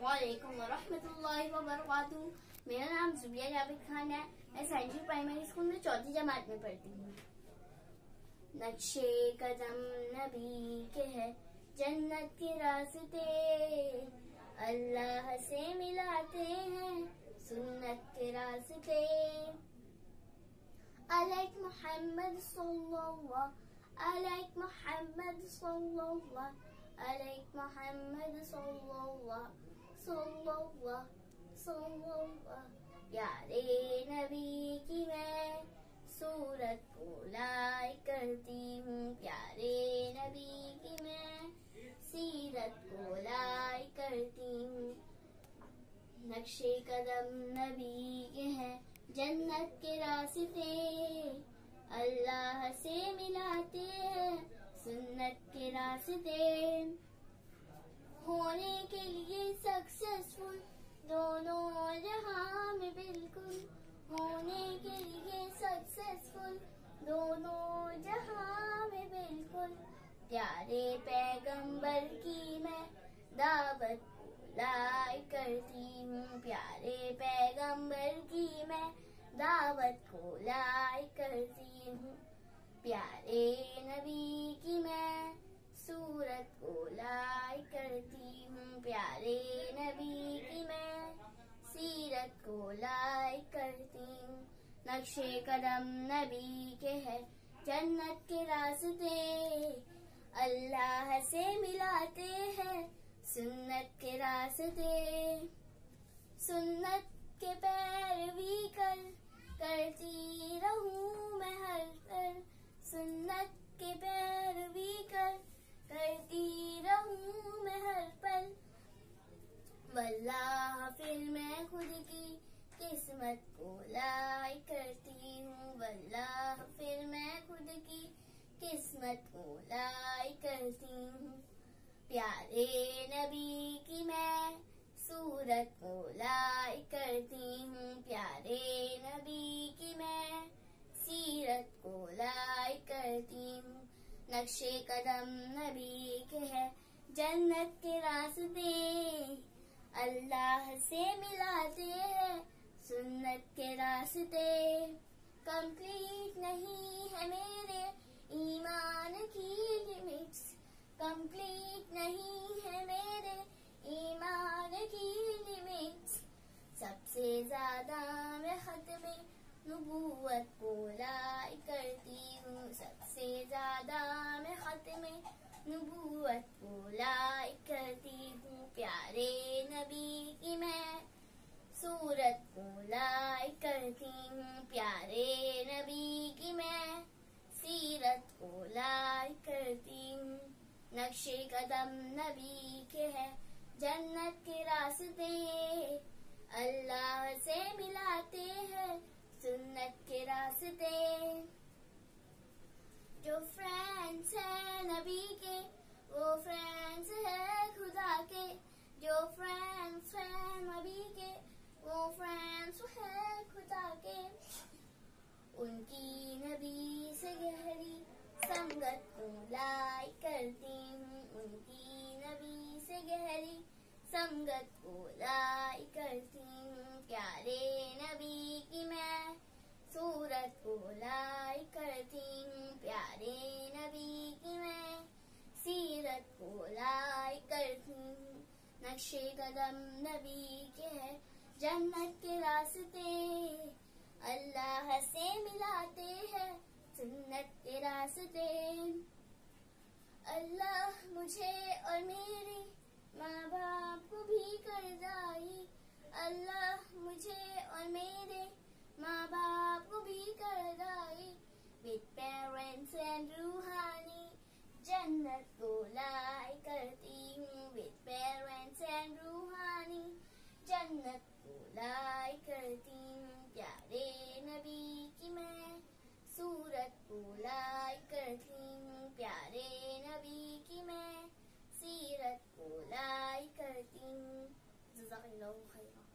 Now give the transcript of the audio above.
अस्सलामुअलैकुम वरहमतुल्लाहि वबरकातुहू। मेरा नाम जुबिया खान है। मैं सेंट्रल प्राइमरी स्कूल में चौथी जमात में पढ़ती हूँ। नक्शे कदम नबी के है जन्नत के रास्ते, अल्लाह से मिलाते हैं सुन्नत के रास्ते। अलैक मोहम्मद सल्लल्लाहु अलैक मोहम्मद सल्लल्लाहु अलैक मोहम्मद सल्लल्लाहु सल्लल्लाहु। प्यारे नबी की मैं सूरत को लाइक करती हूँ, प्यारे नबी की मैं सीरत को लाइक करती हूँ। नक्शे कदम नबी के हैं जन्नत के रास्ते, अल्लाह से मिलाते हैं सुन्नत के रास्ते। होने के लिए सक्सेसफुल दोनों जहां में बिल्कुल, होने के लिए सक्सेसफुल दोनों जहां में बिल्कुल। प्यारे पैगंबर की मैं दावत लाइक करती हूँ, प्यारे पैगंबर की मैं दावत को लाइक करती हूँ। प्यारे नबी की मैं सूरत को लाइक करती हूँ, प्यारे नबी की मैं सीरत को लाइक करती हूँ। नक्शे कदम नबी के है जन्नत के रास्ते, अल्लाह से मिलाते हैं सुन्नत के रास्ते। सुन्नत के पैरवी करती रहूं मैं हर पल, सुन्नत के पैरवी करती रहूं मैं हर पल। वल्लाह फिर मैं खुद की किस्मत को लाइक करती हूँ, वल्लाह फिर मैं खुद की किस्मत को लाइक करती हूँ। प्यारे नबी की मैं सूरत को लाइक करती हूँ, प्यारे नबी की मैं सीरत को लाइक करती हूँ। नक्शे कदम नबी के है जन्नत के रास्ते, अल्लाह से मिलाते हैं सुन्नत के रास्ते। कंप्लीट नहीं है मेरे ईमान की लिमिट्स, कंप्लीट नहीं है मेरे ईमान की लिमिट्स। सबसे ज्यादा मैं खत्मे नबूवत को लाइक करती हूँ, सबसे ज्यादा मैं खत्मे नबूवत को लाइक करती हूँ। प्यारे नबी की मैं सूरत को लाइक करती हूँ, प्यारे नबी की मैं सीरत को लाइक करती हूँ। नक्शे कदम नबी के है जन्नत के रास्ते, अल्लाह से मिलाते हैं सुन्नत के रास्ते। जो फ्रेंड्स है नबी के वो फ्रेंड्स है खुदा के, जो फ्रेंड्स है नबी के वो फ्रेंड्स है खुदा के। उनकी नबी से गहरी संगत को लाइक करती हूँ, उनकी नबी से गहरी संगत को लाइक करती हूँ। प्यारे नबी की मैं सूरत को लाइक करती हूँ, प्यारे नबी की मैं सीरत को लाइक करती हूँ। नक्शे कदम नबी के है जन्नत के रास्ते, अल्लाह से मिलाते हैं सुन्नत के रास्ते। अल्लाह मुझे और मेरे माँ बाप को भी करदाई, अल्लाह मुझे और मेरे माँ बाप को भी करदाई। विद पेरेंट्स एंड रूहानी जन्नत को लाइक करती हूँ, विद पेरेंट्स एंड रूहानी जन्नत को लाइक करती हूँ। प्यारे नबी की मैं सूरत को लाइक करती हूँ, प्यारे नबी की मैं सीरत को लाइक करती हूँ। जज़ाकल्लाहु खैरा।